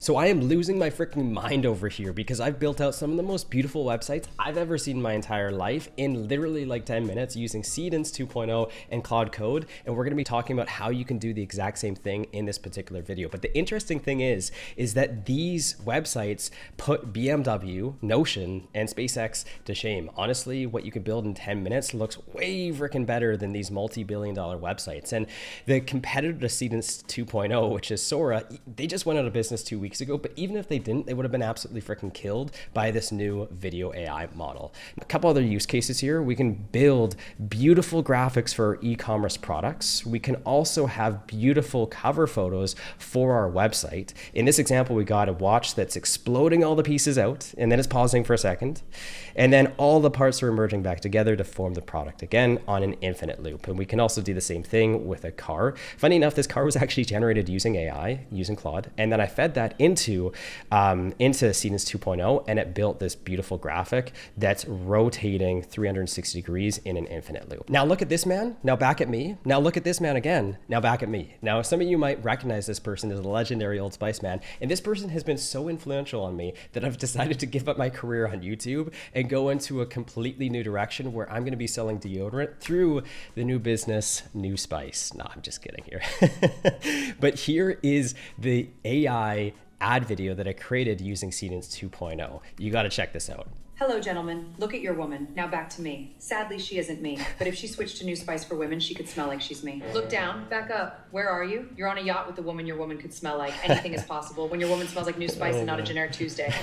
So I am losing my freaking mind over here because I've built out some of the most beautiful websites I've ever seen in my entire life in literally like 10 minutes using Seedance 2.0 and Claude Code. And we're going to be talking about how you can do the exact same thing in this particular video. But the interesting thing is that these websites put BMW, Notion, and SpaceX to shame. Honestly, what you can build in 10 minutes looks way freaking better than these multi-billion-dollar websites. And the competitor to Seedance 2.0, which is Sora, they just went out of business 2 weeks ago, but even if they didn't, they would have been absolutely freaking killed by this new video AI model. A couple other use cases here. We can build beautiful graphics for e-commerce products. We can also have beautiful cover photos for our website. In this example, we got a watch that's exploding all the pieces out, and then it's pausing for a second, and then all the parts are emerging back together to form the product again on an infinite loop. And we can also do the same thing with a car. Funny enough, this car was actually generated using AI, using Claude, and then I fed that into Seedance 2.0, and it built this beautiful graphic that's rotating 360 degrees in an infinite loop. Now look at this man, now back at me. Now look at this man again, now back at me. Now some of you might recognize this person as a legendary Old Spice man, and this person has been so influential on me that I've decided to give up my career on YouTube and go into a completely new direction where I'm gonna be selling deodorant through the new business, New Spice. No, I'm just kidding here. But here is the AI ad video that I created using Seedance 2.0. You got to check this out. Hello, gentlemen. Look at your woman. Now back to me. Sadly, she isn't me. But if she switched to New Spice for women, she could smell like she's me. Look down. Back up. Where are you? You're on a yacht with the woman your woman could smell like. Anything is possible when your woman smells like New Spice and not a generic Tuesday.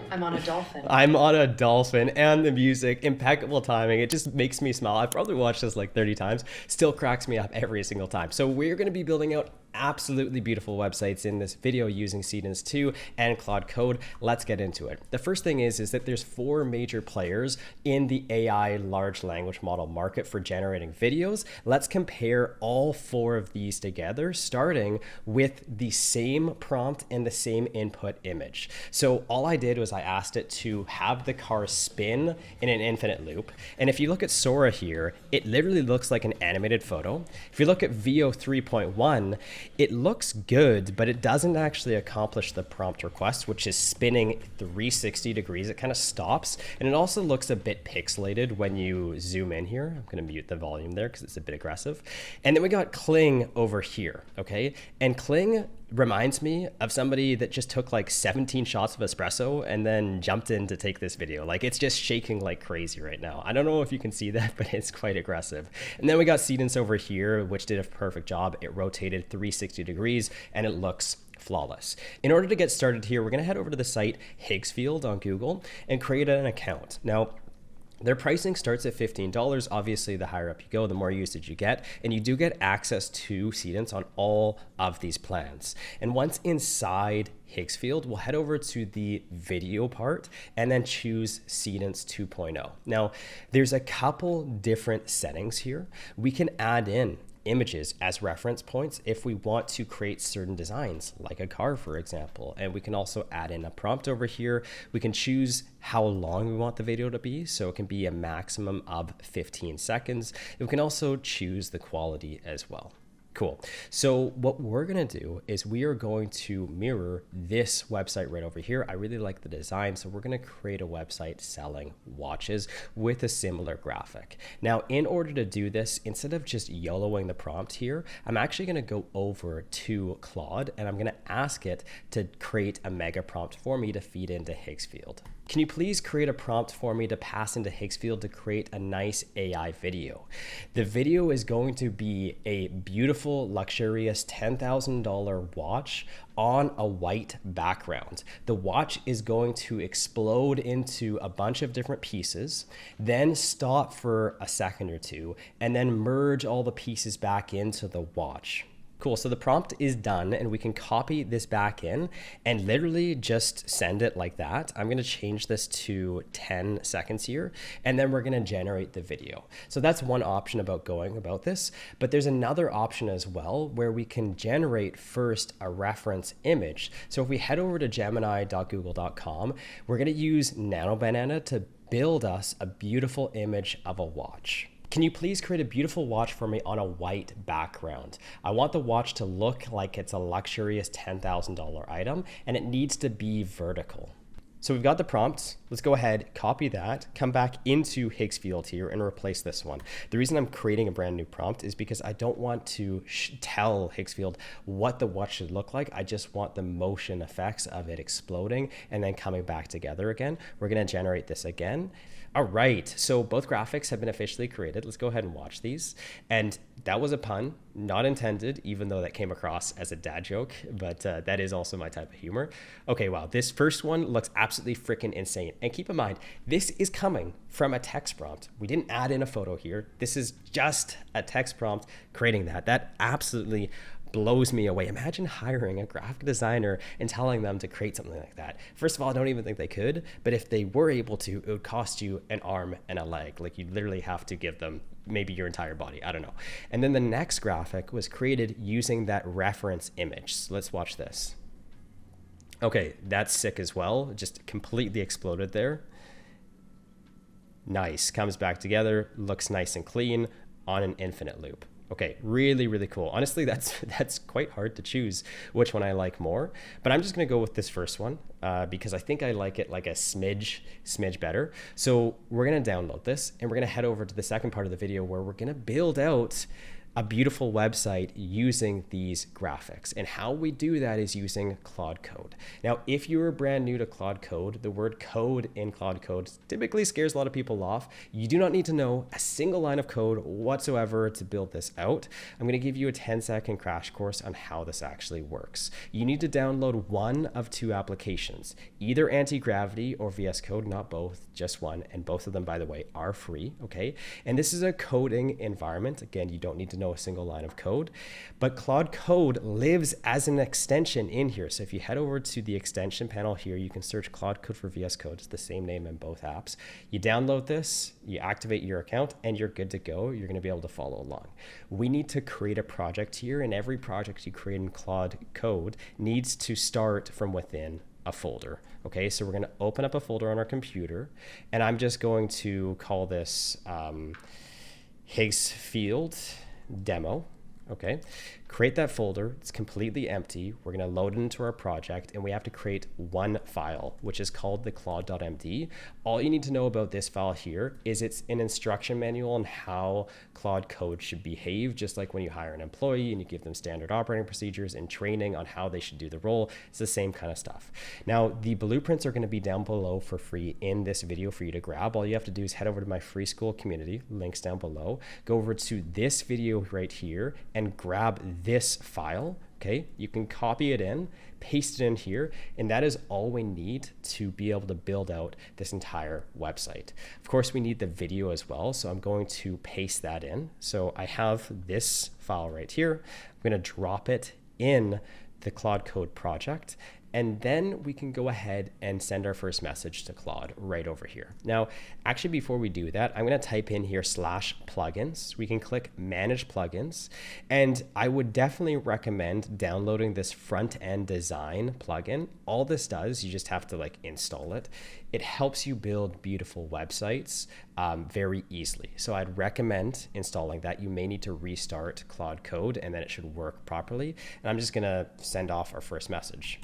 I'm on a dolphin. I'm on a dolphin, and the music, impeccable timing. It just makes me smile. I've probably watched this like 30 times. Still cracks me up every single time. So we're going to be building out absolutely beautiful websites in this video using Seedance 2 and Claude Code. Let's get into it. The first thing is that there's 4 major players in the AI large language model market for generating videos. Let's compare all 4 of these together, starting with the same prompt and the same input image. So all I did was I asked it to have the car spin in an infinite loop. And if you look at Sora here, it literally looks like an animated photo. If you look at VO 3.1, it looks good, but it doesn't actually accomplish the prompt request, which is spinning 360 degrees. It kind of stops, and it also looks a bit pixelated when you zoom in here. I'm going to mute the volume there because it's a bit aggressive. And then we got Kling over here, okay? And Kling reminds me of somebody that just took like 17 shots of espresso and then jumped in to take this video. Like, it's just shaking like crazy right now. I don't know if you can see that, but it's quite aggressive. And then we got Seedance over here, which did a perfect job. It rotated 360 degrees and it looks flawless. In order to get started here, we're going to head over to the site Higgsfield on Google and create an account. Now, their pricing starts at $15. Obviously, the higher up you go, the more usage you get, and you do get access to Seedance on all of these plans. And once inside Higgsfield, we'll head over to the video part and then choose Seedance 2.0. Now, there's a couple different settings here. We can add in images as reference points if we want to create certain designs, like a car, for example. And we can also add in a prompt over here. We can choose how long we want the video to be, so it can be a maximum of 15 seconds. And we can also choose the quality as well. Cool. So what we're going to do is we are going to mirror this website right over here. I really like the design, so we're going to create a website selling watches with a similar graphic. Now, in order to do this, instead of just YOLOing the prompt here, I'm actually going to go over to Claude and I'm going to ask it to create a mega prompt for me to feed into Higgsfield. Can you please create a prompt for me to pass into Higgsfield to create a nice AI video? The video is going to be a beautiful, luxurious $10,000 watch on a white background. The watch is going to explode into a bunch of different pieces, then stop for a second or two, and then merge all the pieces back into the watch. Cool, so the prompt is done and we can copy this back in and literally just send it like that. I'm gonna change this to 10 seconds here, and then we're gonna generate the video. So that's one option about going about this, but there's another option as well where we can generate first a reference image. So if we head over to gemini.google.com, we're gonna use Nano Banana to build us a beautiful image of a watch. Can you please create a beautiful watch for me on a white background? I want the watch to look like it's a luxurious $10,000 item, and it needs to be vertical. So we've got the prompt. Let's go ahead, copy that, come back into Higgsfield here and replace this one. The reason I'm creating a brand new prompt is because I don't want to tell Higgsfield what the watch should look like. I just want the motion effects of it exploding and then coming back together again. We're gonna generate this again. All right, so both graphics have been officially created. Let's go ahead and watch these. And that was a pun, not intended, even though that came across as a dad joke, but that is also my type of humor. Okay, wow, this first one looks absolutely freaking insane. And keep in mind, this is coming from a text prompt. We didn't add in a photo here. This is just a text prompt creating that. That absolutely blows me away. Imagine hiring a graphic designer and telling them to create something like that. First of all, I don't even think they could, but if they were able to, it would cost you an arm and a leg. Like, you literally have to give them maybe your entire body. I don't know. And then the next graphic was created using that reference image. So let's watch this. Okay, that's sick as well. Just completely exploded there. Nice, comes back together, looks nice and clean on an infinite loop. Okay, really, really cool. Honestly, that's quite hard to choose which one I like more, but I'm just gonna go with this first one because I think I like it like a smidge better. So we're gonna download this and we're gonna head over to the second part of the video where we're gonna build out a beautiful website using these graphics. And how we do that is using Claude Code. Now, if you're brand new to Claude Code, the word code in Claude Code typically scares a lot of people off. You do not need to know a single line of code whatsoever to build this out. I'm gonna give you a 10-second crash course on how this actually works. You need to download one of two applications, either Anti-Gravity or VS Code, not both, just one. And both of them, by the way, are free, okay? And this is a coding environment. Again, you don't need to know a single line of code, but Claude Code lives as an extension in here. So if you head over to the extension panel here, you can search Claude Code for VS Code. It's the same name in both apps. You download this, you activate your account, and you're good to go. You're going to be able to follow along. We need to create a project here, and every project you create in Claude Code needs to start from within a folder. Okay, so we're going to open up a folder on our computer, and I'm just going to call this Higgsfield demo. Okay, create that folder. It's completely empty. We're going to load it into our project, and we have to create one file, which is called the CLAUDE.md. All you need to know about this file here is it's an instruction manual on how Claude Code should behave, just like when you hire an employee and you give them standard operating procedures and training on how they should do the role. It's the same kind of stuff. Now, the blueprints are going to be down below for free in this video for you to grab. All you have to do is head over to my free school community, links down below, go over to this video right here and grab this file. Okay, you can copy it in, paste it in here, and that is all we need to be able to build out this entire website. Of course, we need the video as well, so I'm going to paste that in. So I have this file right here. I'm going to drop it in the Claude Code project, and then we can go ahead and send our first message to Claude right over here. Now, actually, before we do that, I'm going to type in here /plugins. We can click manage plugins, and I would definitely recommend downloading this front end design plugin. All this does, you just have to like install it. It helps you build beautiful websites very easily. So I'd recommend installing that. You may need to restart Claude Code and then it should work properly. And I'm just going to send off our first message.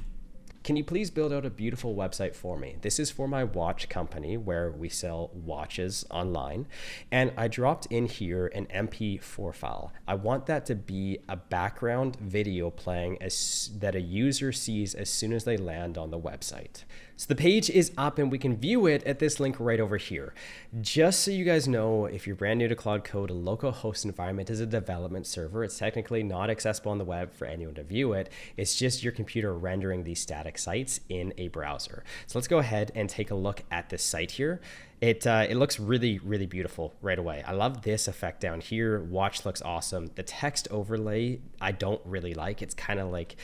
Can you please build out a beautiful website for me? This is for my watch company where we sell watches online. And I dropped in here an MP4 file. I want that to be a background video playing that a user sees as soon as they land on the website. So the page is up and we can view it at this link right over here. Just so you guys know, if you're brand new to Claude Code, a local host environment is a development server. It's technically not accessible on the web for anyone to view it. It's just your computer rendering these static sites in a browser. So let's go ahead and take a look at this site here. It looks really, really beautiful right away. I love this effect down here. Watch looks awesome. The text overlay, I don't really like. It's kind of like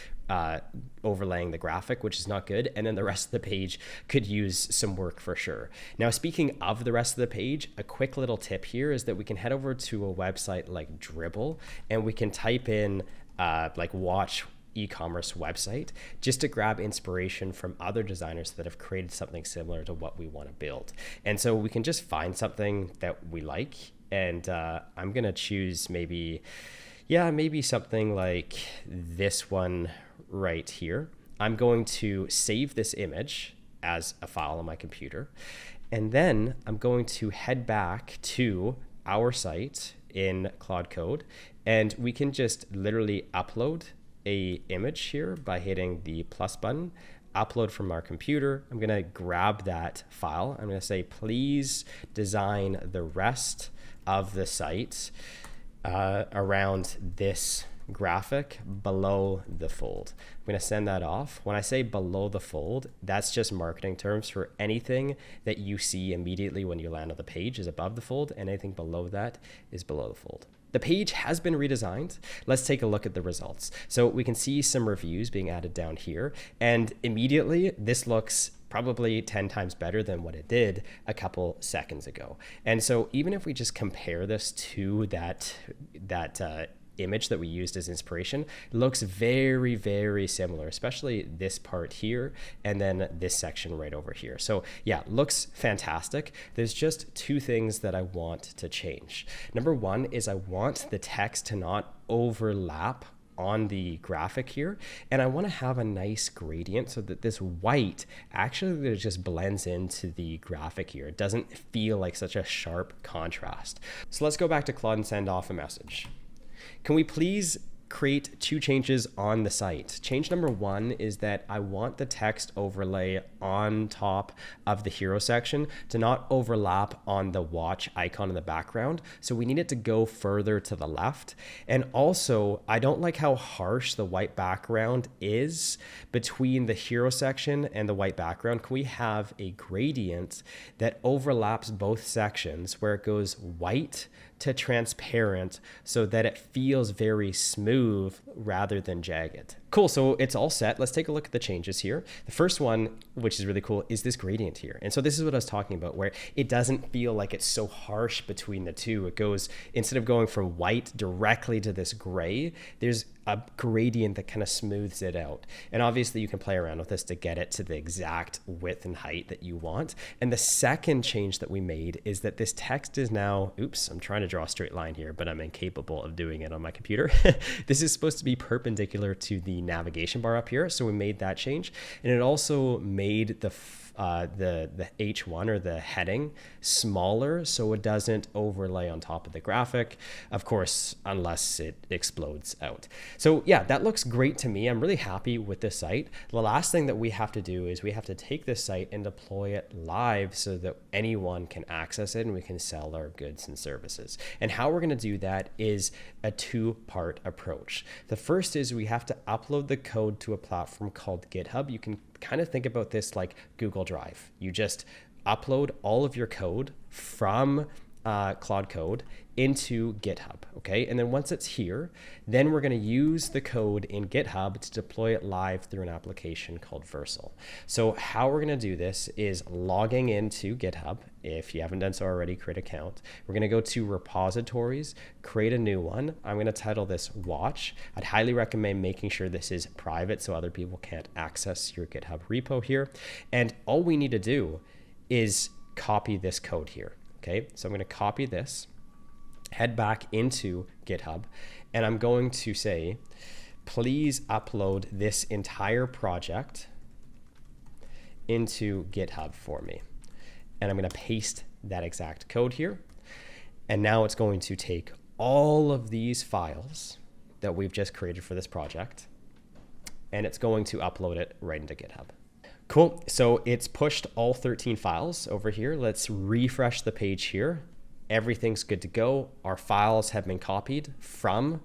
overlaying the graphic, which is not good. And then the rest of the page could use some work for sure. Now, speaking of the rest of the page, a quick little tip here is that we can head over to a website like Dribbble and we can type in like watch e-commerce website just to grab inspiration from other designers that have created something similar to what we want to build. And so we can just find something that we like And I'm going to choose maybe something like this one right here. I'm going to save this image as a file on my computer. And then I'm going to head back to our site in Claude Code, and we can just literally upload a image here by hitting the plus button, upload from our computer. I'm gonna grab that file. I'm gonna say, please design the rest of the site around this graphic below the fold. I'm going to send that off. When I say below the fold, that's just marketing terms for anything that you see immediately when you land on the page is above the fold, and anything below that is below the fold. The page has been redesigned. Let's take a look at the results. So we can see some reviews being added down here, and immediately this looks probably 10 times better than what it did a couple seconds ago. And so even if we just compare this to that image that we used as inspiration, it looks very, very similar, especially this part here and then this section right over here. So yeah, looks fantastic. There's just two things that I want to change. Number one is I want the text to not overlap on the graphic here, and I want to have a nice gradient so that this white actually just blends into the graphic here. It doesn't feel like such a sharp contrast. So let's go back to Claude and send off a message. Can we please create two changes on the site? Change number one is that I want the text overlay on top of the hero section to not overlap on the watch icon in the background. So we need it to go further to the left. And also, I don't like how harsh the white background is between the hero section and the white background. Can we have a gradient that overlaps both sections where it goes white to transparent so that it feels very smooth rather than jagged? Cool, so it's all set. Let's take a look at the changes here. The first one, which is really cool, is this gradient here. And so this is what I was talking about, where it doesn't feel like it's so harsh between the two. It goes, instead of going from white directly to this gray, there's a gradient that kind of smooths it out. And obviously you can play around with this to get it to the exact width and height that you want. And the second change that we made is that this text is now, oops, I'm trying to draw a straight line here, but I'm incapable of doing it on my computer. This is supposed to be perpendicular to the navigation bar up here. So we made that change. And it also made the H1 or the heading smaller so it doesn't overlay on top of the graphic, of course, unless it explodes out. So yeah, that looks great to me. I'm really happy with this site. The last thing that we have to do is we have to take this site and deploy it live so that anyone can access it and we can sell our goods and services. And how we're going to do that is a two-part approach. The first is we have to upload the code to a platform called GitHub. You can kind of think about this like Google Drive. You just upload all of your code from Claude Code into GitHub, okay? And then once it's here, then we're going to use the code in GitHub to deploy it live through an application called Vercel. So how we're going to do this is logging into GitHub. If you haven't done so already, create an account. We're going to go to repositories, create a new one. I'm going to title this Watch. I'd highly recommend making sure this is private so other people can't access your GitHub repo here. And all we need to do is copy this code here. Okay, so I'm going to copy this, head back into GitHub, and I'm going to say, please upload this entire project into GitHub for me. And I'm going to paste that exact code here. And now it's going to take all of these files that we've just created for this project, and it's going to upload it right into GitHub. Cool, so it's pushed all 13 files over here. Let's refresh the page here. Everything's good to go. Our files have been copied from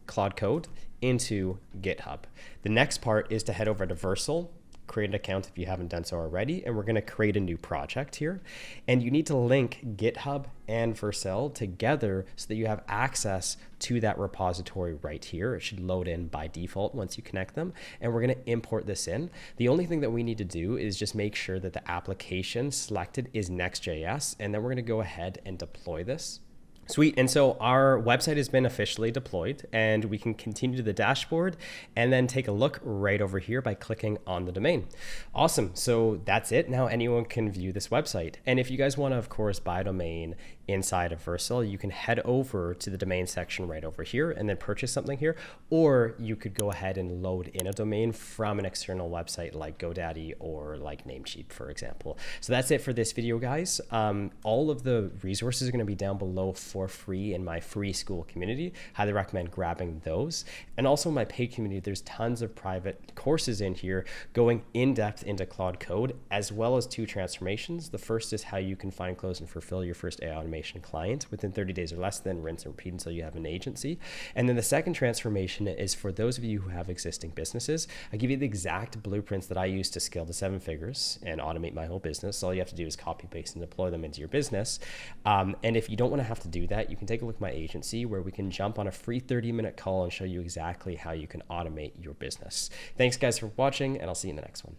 Claude Code into GitHub. The next part is to head over to Vercel, create an account if you haven't done so already, and we're going to create a new project here. And you need to link GitHub and Vercel together so that you have access to that repository right here. It should load in by default once you connect them, and we're going to import this in. The only thing that we need to do is just make sure that the application selected is Next.js, and then we're going to go ahead and deploy this. Sweet. And so our website has been officially deployed, and we can continue to the dashboard and then take a look right over here by clicking on the domain. Awesome. So that's it. Now anyone can view this website. And if you guys want to, of course, buy a domain inside of Vercel, you can head over to the domain section right over here and then purchase something here. Or you could go ahead and load in a domain from an external website like GoDaddy or like Namecheap, for example. So that's it for this video, guys. All of the resources are going to be down below for free in my free school community. Highly recommend grabbing those. And also in my paid community, there's tons of private courses in here going in depth into Claude Code, as well as 2 transformations. The first is how you can find, close, and fulfill your first AI automation client within 30 days or less, then rinse and repeat until you have an agency. And then the second transformation is for those of you who have existing businesses. I give you the exact blueprints that I use to scale to 7 figures and automate my whole business. All you have to do is copy, paste, and deploy them into your business. And if you don't want to have to do that, you can take a look at my agency where we can jump on a free 30-minute call and show you exactly how you can automate your business. Thanks guys for watching, and I'll see you in the next one.